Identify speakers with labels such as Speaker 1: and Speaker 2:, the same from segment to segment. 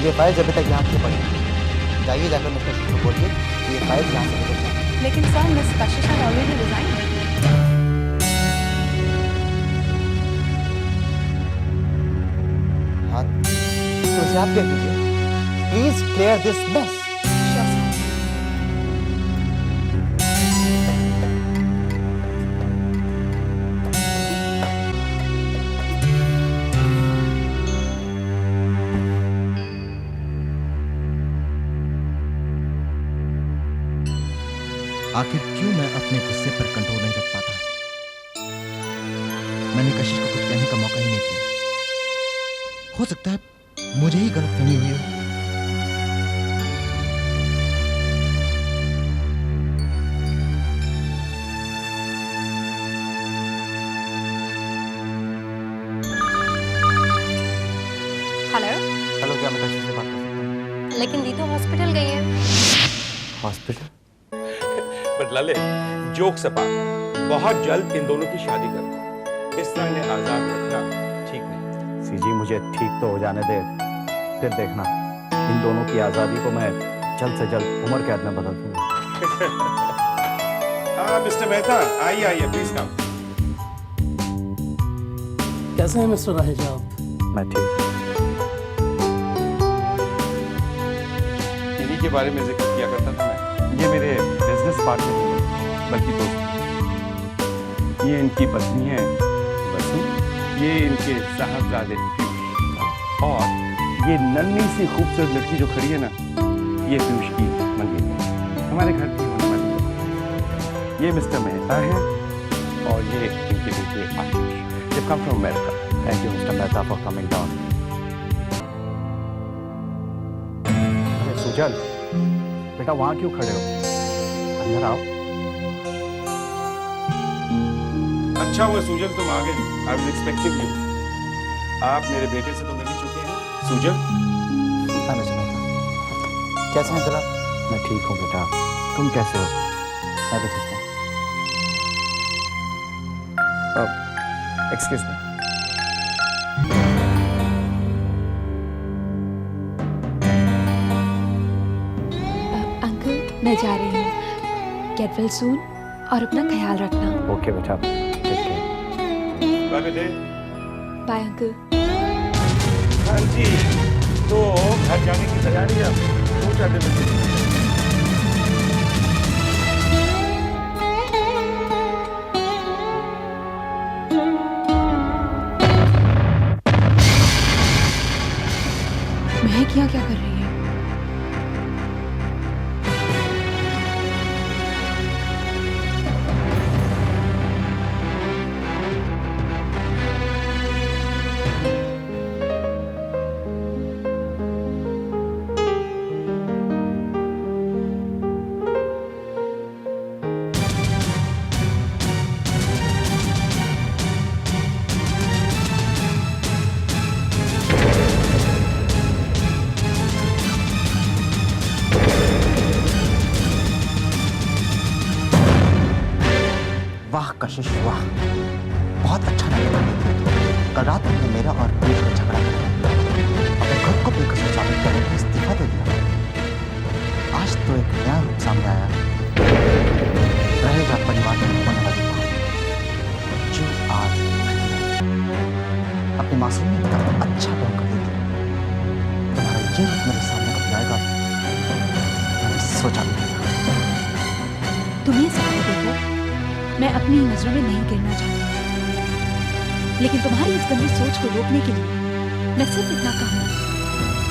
Speaker 1: ये फाइल्स अभी तक यहाँ क्यों पड़ी हैं? जाइए जाकर मिस्टर शुक्ल को बोलिए कि ये फाइल्स यहाँ से लेकर जाएं।
Speaker 2: लेकिन sir miss Kashish had already resign.
Speaker 1: हाँ तो उसे आप कह दीजिए प्लीज क्लियर दिस मेस।
Speaker 3: आखिर क्यों मैं अपने गुस्से पर कंट्रोल नहीं रख पाता? मैंने कशिश को कुछ कहने का मौका ही नहीं दिया। हो सकता है मुझे ही गलतफहमी हुई हो।
Speaker 2: हेलो
Speaker 1: हेलो, क्या मैं कशिश से बात कर सकता हूँ?
Speaker 2: लेकिन दी तो हॉस्पिटल गई है।
Speaker 1: हॉस्पिटल?
Speaker 4: बट लले, जोक्स अपार्ट, बहुत जल्द इन दोनों की शादी कर दो। इस तरह इन्हें आजाद रखना ठीक नहीं।
Speaker 5: सीजी मुझे ठीक तो हो जाने दे, फिर देखना इन दोनों की आजादी को मैं जल्द से जल्द उम्र कैद में बदल दूंगा।
Speaker 4: मिस्टर मेहता, आइए आइए प्लीज कम।
Speaker 6: कैसे हैं मिस्टर राहेजा आप?
Speaker 5: मैं ठीक।
Speaker 4: इन्हीं के बारे में जिक्र किया करता था मैं। ये मेरे बिजनेस पार्टनर नहीं बल्कि दोस्त। ये इनकी पत्नी है वसु, ये इनके साहबजादे पीयूष, और ये नन्ही सी खूबसूरत लड़की जो खड़ी है ना, ये पीयूष की मंगेली है, हमारे घर की होने वाली। ये मिस्टर मेहता है और ये इनके बेटे Ashish. They come from America.
Speaker 5: Thank you mister Mehta for coming down. अरे सुजल, बेटा वहां क्यों खड़े हो? अंदर आओ।
Speaker 4: अच्छा हुआ सुजल तुम आ गए। I was expecting you. आप मेरे बेटे से तो मिल ही चुके हैं। सुजल,
Speaker 1: हाँ मिस्टर मेहता, कैसे हैं जनाब?
Speaker 5: मैं ठीक हूँ बेटा, तुम कैसे हो?
Speaker 1: मैं भी ठीक हूँ।
Speaker 4: Excuse me.
Speaker 2: अंकल मैं जा रही हूँ। गेट वेल सून और अपना ख्याल रखना।
Speaker 5: ओके बेटा, ठीक है।
Speaker 4: बाय बेटे।
Speaker 2: Bye uncle.
Speaker 4: हाँ जी, तो घर जाने की तैयारी है। 2-4 दिन में।
Speaker 2: महक यहाँ क्या कर रही है?
Speaker 1: वाह कशिश वाह, बहुत अच्छा लगा। कल रात हमने मेरा और पीयूष का झगड़ा किया, अपने खुद को बेकसूर साबित करने के लिए इस्तीफा दे दिया। आज तो एक नया रूप सामने आया, रहेगा परिवार में होने वाली बात जो आज अपनी मासूमियत का अच्छा ढंग कर देती। तुम्हारा ये रूप मेरे सामने कब आएगा मैंने सोचा भी नहीं था।
Speaker 2: तुम्हें समझ देखो, मैं अपनी नजरों में नहीं गिरना चाहती, लेकिन तुम्हारी इस गंदी सोच को रोकने के लिए मैं सिर्फ इतना कहूँ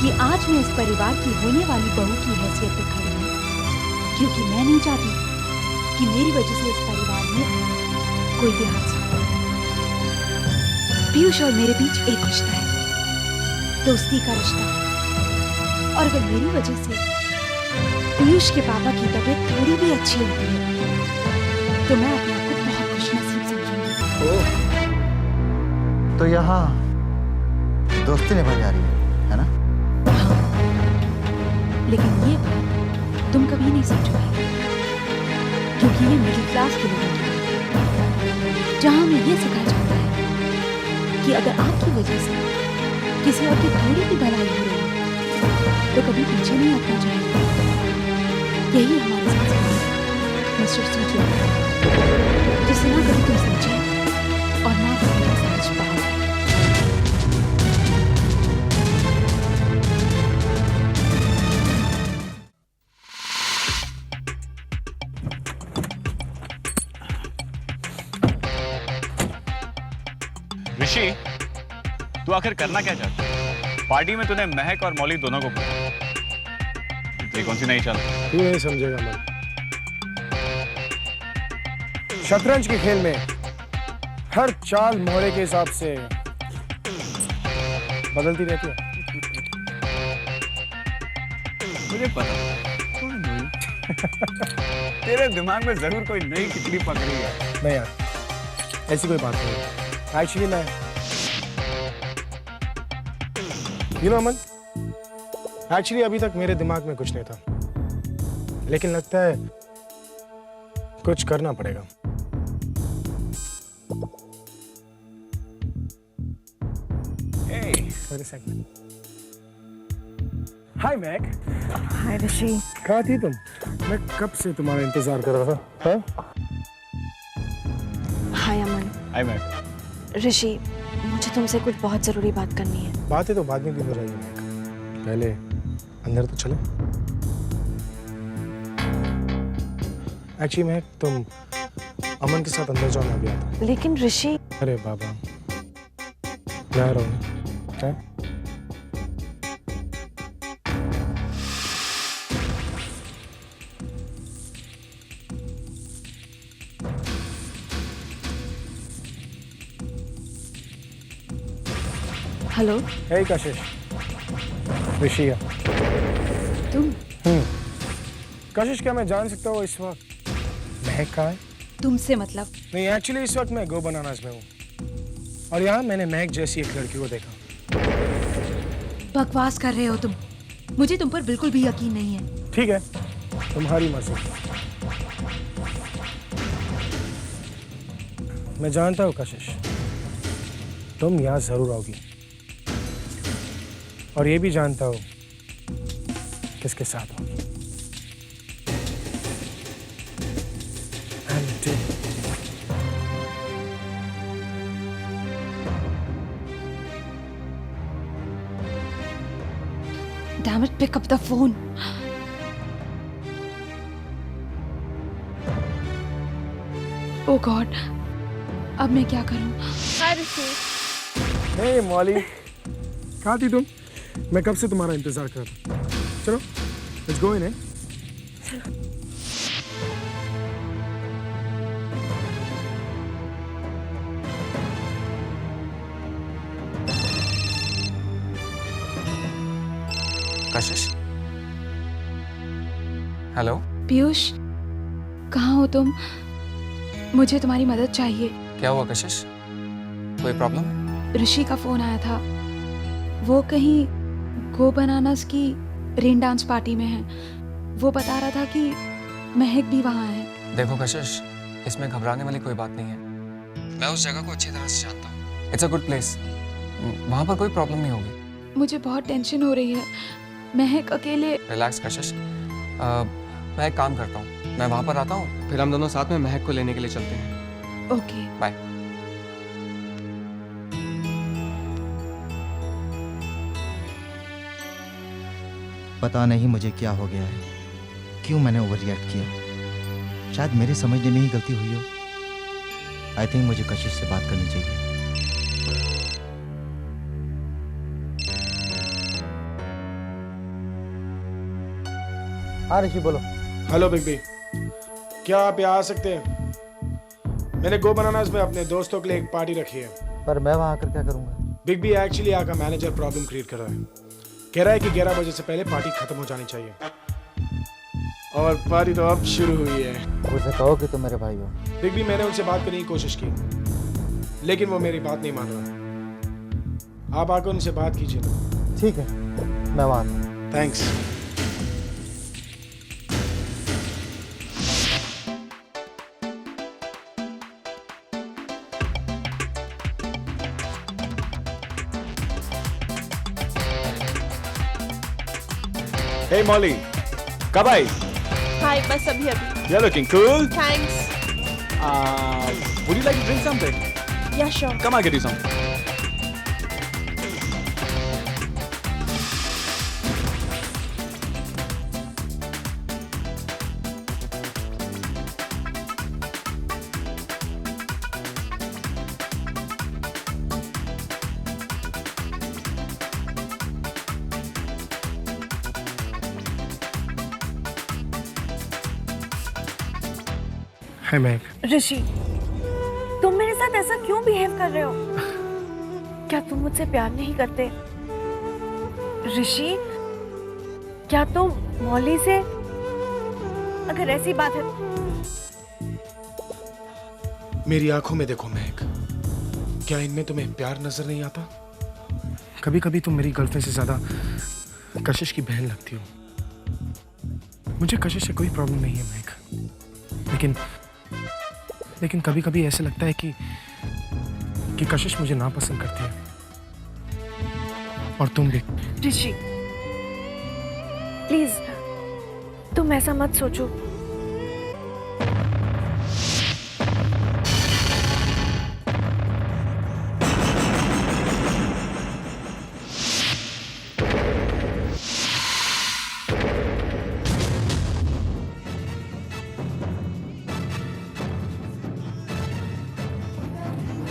Speaker 2: कि आज मैं इस परिवार की होने वाली बहू की हैसियत पे खड़ी हूँ, क्योंकि मैं नहीं चाहती कि मेरी वजह से इस परिवार में कोई भी हादसा हो। पीयूष और मेरे बीच एक रिश्ता है, दोस्ती का रिश्ता, और अगर मेरी वजह से पीयूष के पापा की तबीयत थोड़ी भी अच्छी होती है तो मैं अपने आप को बहुत खुशनसीब समझूंगी।
Speaker 1: ओह, तो यहाँ दोस्ती निभाई जा रही है ना?
Speaker 2: हाँ, लेकिन ये बात तुम कभी नहीं समझोगे, क्योंकि ये मिडिल क्लास के लोगों की बात है, जहाँ हमें ये सिखाया जाता है कि अगर आपकी वजह से किसी और की थोड़ी भी भलाई हो रही है तो कभी पीछे नहीं हटना चाहिए। यही हमारे साथ हुआ है मिस्टर सूर्या, जिसे ना कभी तुम समझे और ना कभी तुम समझ पाओ।
Speaker 7: ऋषि, तू आखिर करना क्या चाहता है? पार्टी में तूने महक और मौली दोनों को बुलाया, ये कौन सी नई चाल?
Speaker 8: तू नहीं समझेगा मन। शतरंज के खेल में हर चाल मोहरे के हिसाब से बदलती रहती है।
Speaker 7: मुझे पता तेरे दिमाग में जरूर कोई नई खिचड़ी पक रही है।
Speaker 8: नहीं यार, ऐसी कोई बात नहीं। एक्चुअली मैं अमन, एक्चुअली अभी तक मेरे दिमाग में कुछ नहीं था, लेकिन लगता है कुछ करना पड़ेगा। हाय मैक।
Speaker 9: हाय ऋषि।
Speaker 8: कहाँ थी तुम? मैं कब से तुम्हारा इंतजार कर रहा था। हाँ?
Speaker 9: हाय अमन।
Speaker 7: हाय महक।
Speaker 9: ऋषि, मुझे तुमसे कुछ बहुत जरूरी बात करनी है।
Speaker 8: बातें तो बाद में भी हो जाएगी मैक, पहले अंदर तो चलो। एक्चुअली मैक, तुम अमन के साथ अंदर जाओ, मैं भी आता हूँ।
Speaker 9: लेकिन ऋषि।
Speaker 8: अरे बाबा, मैं आ रहा हूँ।
Speaker 9: हेलो।
Speaker 8: हे कशिश, ऋषि है।
Speaker 2: तुम?
Speaker 8: कशिश, क्या मैं जान सकता हूँ इस वक्त महक कहाँ है?
Speaker 2: तुमसे मतलब?
Speaker 8: नहीं, एक्चुअली इस वक्त मैं गो बनानास में हूँ और यहाँ मैंने महक जैसी एक लड़की को देखा।
Speaker 2: बकवास कर रहे हो तुम। मुझे तुम पर बिल्कुल भी यकीन नहीं है।
Speaker 8: ठीक है, तुम्हारी मर्जी। मैं जानता हूँ कशिश, तुम यहाँ जरूर आओगी, और ये भी जानता हूँ किसके साथ होगी।
Speaker 2: Damn it, pick up the phone. Oh God, अब मैं क्या करूं?
Speaker 9: हाय ऋषि।
Speaker 8: हे मौली, कहाँ थी तुम? मैं कब से तुम्हारा इंतजार कर रहा था। चलो, let's go in.
Speaker 10: Kashish, hello.
Speaker 2: Piyush, कहाँ हो तुम? मुझे तुम्हारी मदद चाहिए।
Speaker 10: क्या हुआ कशिश? कोई प्रॉब्लम?
Speaker 2: ऋषि का फोन आया था। वो कहीं गो बनानास की रेन डांस पार्टी में है। वो बता रहा था कि महक भी वहाँ है।
Speaker 10: देखो कशिश, इसमें घबराने वाली कोई बात नहीं है। मैं उस जगह को अच्छी तरह से जानता हूँ। It's a good place. वहाँ पर कोई प्रॉब्लम नहीं होगी।
Speaker 2: मुझे बहुत टेंशन हो रही है। महक अकेले।
Speaker 10: रिलैक्स कशिश, मैं एक काम करता हूँ, मैं वहाँ पर आता हूँ, फिर हम दोनों साथ में महक को लेने के लिए चलते हैं।
Speaker 2: Okay,
Speaker 10: bye.
Speaker 3: पता नहीं मुझे क्या हो गया है, क्यों मैंने ओवर रिएक्ट किया। शायद मेरे समझने में ही गलती हुई हो। आई थिंक मुझे कशिश से बात करनी चाहिए।
Speaker 1: हाँ ऋषि, बोलो।
Speaker 8: हेलो बिग बी, क्या आप यहाँ आ सकते हैं? मैंने गो बनानास में अपने दोस्तों के लिए एक पार्टी रखी है।
Speaker 1: पर मैं वहाँ आकर क्या करूँगा?
Speaker 8: बिग बी, एक्चुअली यहाँ का मैनेजर प्रॉब्लम क्रिएट कर रहा है। कह रहा है कि 11 बजे से पहले पार्टी खत्म हो जानी चाहिए, और पार्टी तो अब शुरू हुई है।
Speaker 1: उसे कहो कि तुम मेरे भाई हो।
Speaker 8: बिग बी, मैंने उनसे बात करने की कोशिश की, लेकिन वो मेरी बात नहीं मान रहा। आप आकर उनसे बात कीजिए ना।
Speaker 1: ठीक है, मैं वहाँ आता हूँ।
Speaker 8: थैंक्स।
Speaker 7: Hey Molly, कब आई?
Speaker 9: हाय, बस अभी अभी।
Speaker 7: You're looking cool.
Speaker 9: Thanks.
Speaker 7: Would you like to drink something?
Speaker 9: या sure.
Speaker 7: Come, I'll get you something.
Speaker 8: हाय महक।
Speaker 9: ऋषि, तुम मेरे साथ ऐसा क्यों बिहेव कर रहे हो? क्या तुम मुझसे प्यार नहीं करते? ऋषि, क्या तुम मौली से, अगर ऐसी बात है,
Speaker 8: मेरी आंखों में देखो महक, क्या इनमें तुम्हें प्यार नजर नहीं आता? कभी कभी तुम मेरी गर्लफ्रेंड से ज्यादा कशिश की बहन लगती हो। मुझे कशिश से कोई प्रॉब्लम नहीं है महक, लेकिन कभी कभी ऐसे लगता है कि कशिश मुझे नापसंद करती है, और तुम भी।
Speaker 9: ऋषि प्लीज, तुम ऐसा मत सोचो।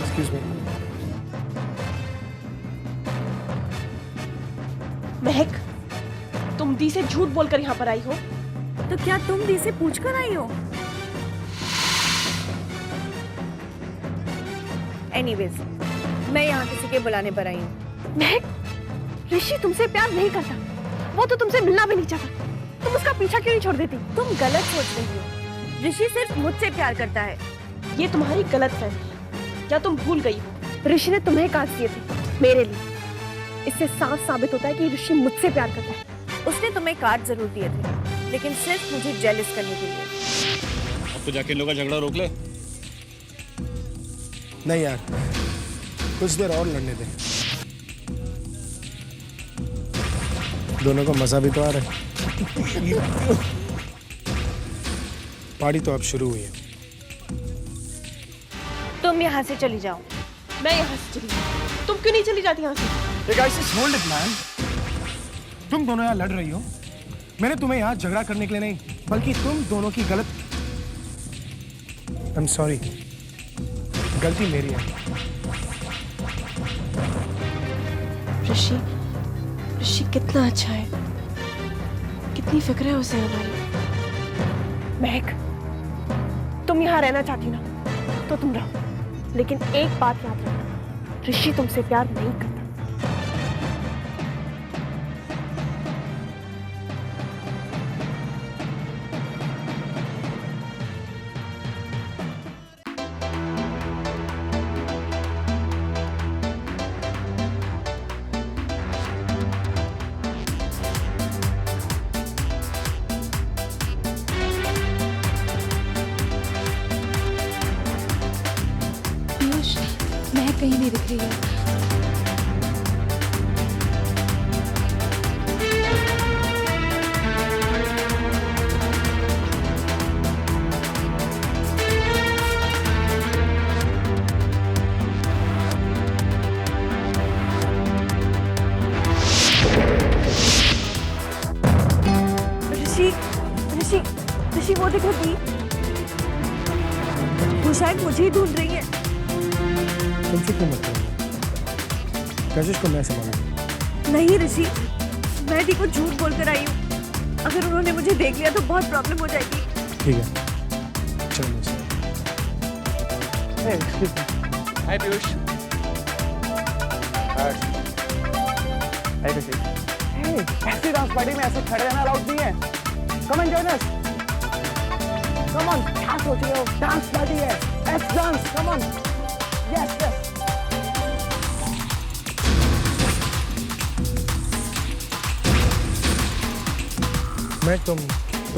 Speaker 8: Excuse me.
Speaker 9: महक, तुम दी से झूठ बोलकर यहाँ पर आई हो? तो क्या तुम दी से पूछकर आई हो? एनीवेज, मैं यहाँ किसी के बुलाने पर आई हूँ। महक, ऋषि तुमसे प्यार नहीं करता, वो तो तुमसे मिलना भी नहीं चाहता। तुम उसका पीछा क्यों नहीं छोड़ देती? तुम गलत सोच रही हो। ऋषि सिर्फ मुझसे प्यार करता है। ये तुम्हारी गलत फहमी है। क्या तुम भूल गई हो? ऋषि ने तुम्हें कार्ड दिए थे मेरे लिए। इससे साफ साबित होता है कि ऋषि मुझसे प्यार करता है। उसने तुम्हें कार्ड जरूर दिए थे, लेकिन सिर्फ मुझे जेलस करने के लिए।
Speaker 7: अब तो जाके इन लोगों का झगड़ा रोक ले।
Speaker 8: नहीं यार, कुछ देर और लड़ने दे, दोनों को मजा भी तो आ रहा है। पार्टी तो अब शुरू हुई है।
Speaker 9: तुम यहाँ से चली जाओ। मैं यहाँ से चली जाऊँ? तुम क्यों नहीं चली जाती यहाँ से?
Speaker 8: Hey guys, just hold it, man. तुम दोनों यहाँ लड़ रही हो। मैंने तुम्हें यहाँ झगड़ा करने के लिए नहीं, बल्कि तुम दोनों की गलत। I'm sorry, गलती मेरी है।
Speaker 9: ऋषि कितना अच्छा है, कितनी फिक्र है उसे हमारी। महक, तुम यहाँ रहना चाहती ना, तो तुम रहो, लेकिन एक बात याद रखना, ऋषि तुमसे प्यार नहीं करता।
Speaker 2: महक कहीं नहीं दिख रही है।
Speaker 9: ऋषि वो देखो दी, वो शायद मुझे ही ढूंढ रही है।
Speaker 8: तुम फिक्र मत करो, कशिश को मैं संभालूंगा।
Speaker 9: नहीं ऋषि, मैं दी को झूठ बोलकर आई हूँ। अगर उन्होंने मुझे देख लिया तो बहुत प्रॉब्लम हो जाएगी।
Speaker 8: ठीक है, चलो मुझे।
Speaker 7: हाय पीयूष।
Speaker 5: ऐसी डांस पार्टी में ऐसे खड़े रहना अलाउड नहीं है। Come on join us. Come on, क्या सोच रहे हो? डांस पार्टी है, let's dance, come on. Yes yes.
Speaker 8: मैं तुम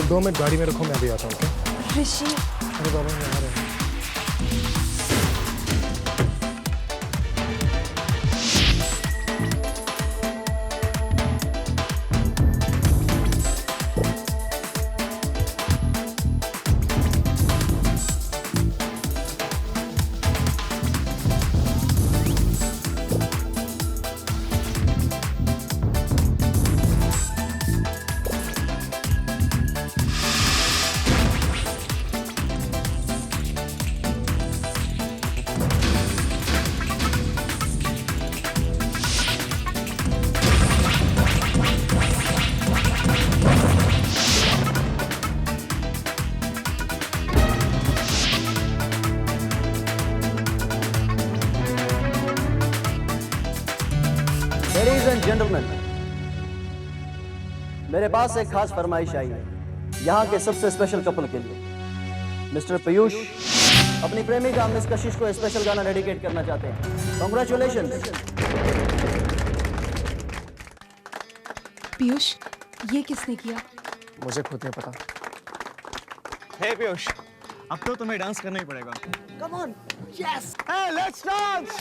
Speaker 8: 2 मिनट गाड़ी में रखो, मैं अभी आता हूँ। ओके
Speaker 9: ऋषि,
Speaker 8: अरे बाबा मैं आ रहा हूँ।
Speaker 11: मेरे पास एक खास फरमाइश आई है यहाँ के सबसे स्पेशल कपल के लिए। मिस्टर पीयूष अपनी प्रेमिका मिस कशिश को स्पेशल गाना डेडिकेट करना चाहते हैं। कॉन्ग्रेचुलेशन।
Speaker 2: पीयूष, ये किसने किया?
Speaker 10: मुझे खुद नहीं पता।
Speaker 5: हे पीयूष, अब तो तुम्हें डांस करना ही पड़ेगा।
Speaker 11: Come on, yes,
Speaker 5: Hey, let's dance!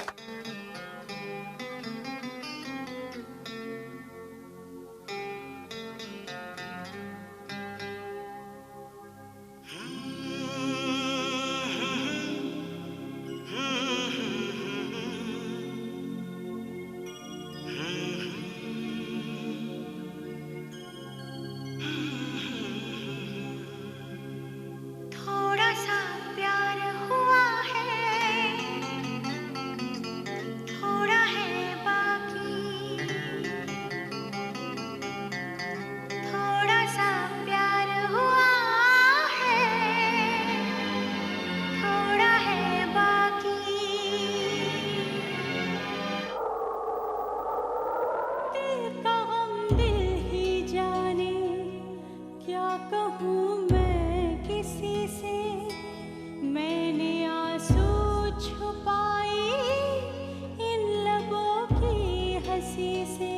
Speaker 12: थोड़ा सा प्यार हुआ है, थोड़ा है बाकी, थोड़ा सा प्यार हुआ है, थोड़ा है बाकी। दिल का हम दिल ही जाने, क्या कहूँ मैं किसी से, मैंने आंसू छुपाए इन लबों की हंसी से।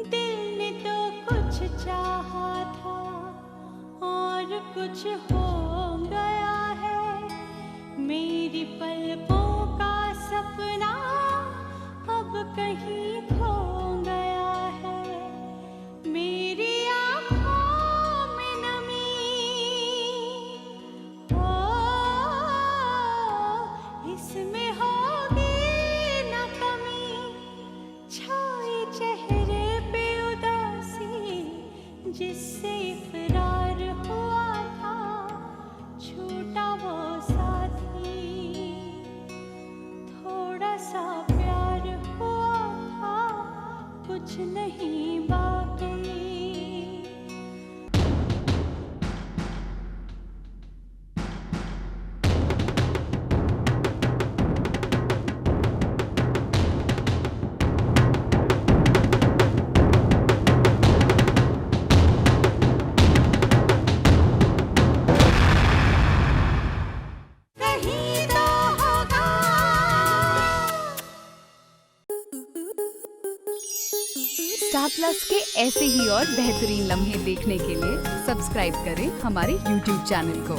Speaker 12: दिल ने तो कुछ चाहा था और कुछ हो गया है, मेरी पलकों का सपना अब कहीं खो गया है। मेरी आँखों में नमी, ओ इसमें होगी न कमी, छाई चेहरे पे उदासी, जिससे इकरार हुआ था छूटा वो साथी। थोड़ा सा प्यार हुआ था, कुछ नहीं बाकी। कहीं तो होगा।
Speaker 2: स्टार प्लस के ऐसे ही और बेहतरीन लम्हे देखने के लिए सब्सक्राइब करें हमारे YouTube चैनल को।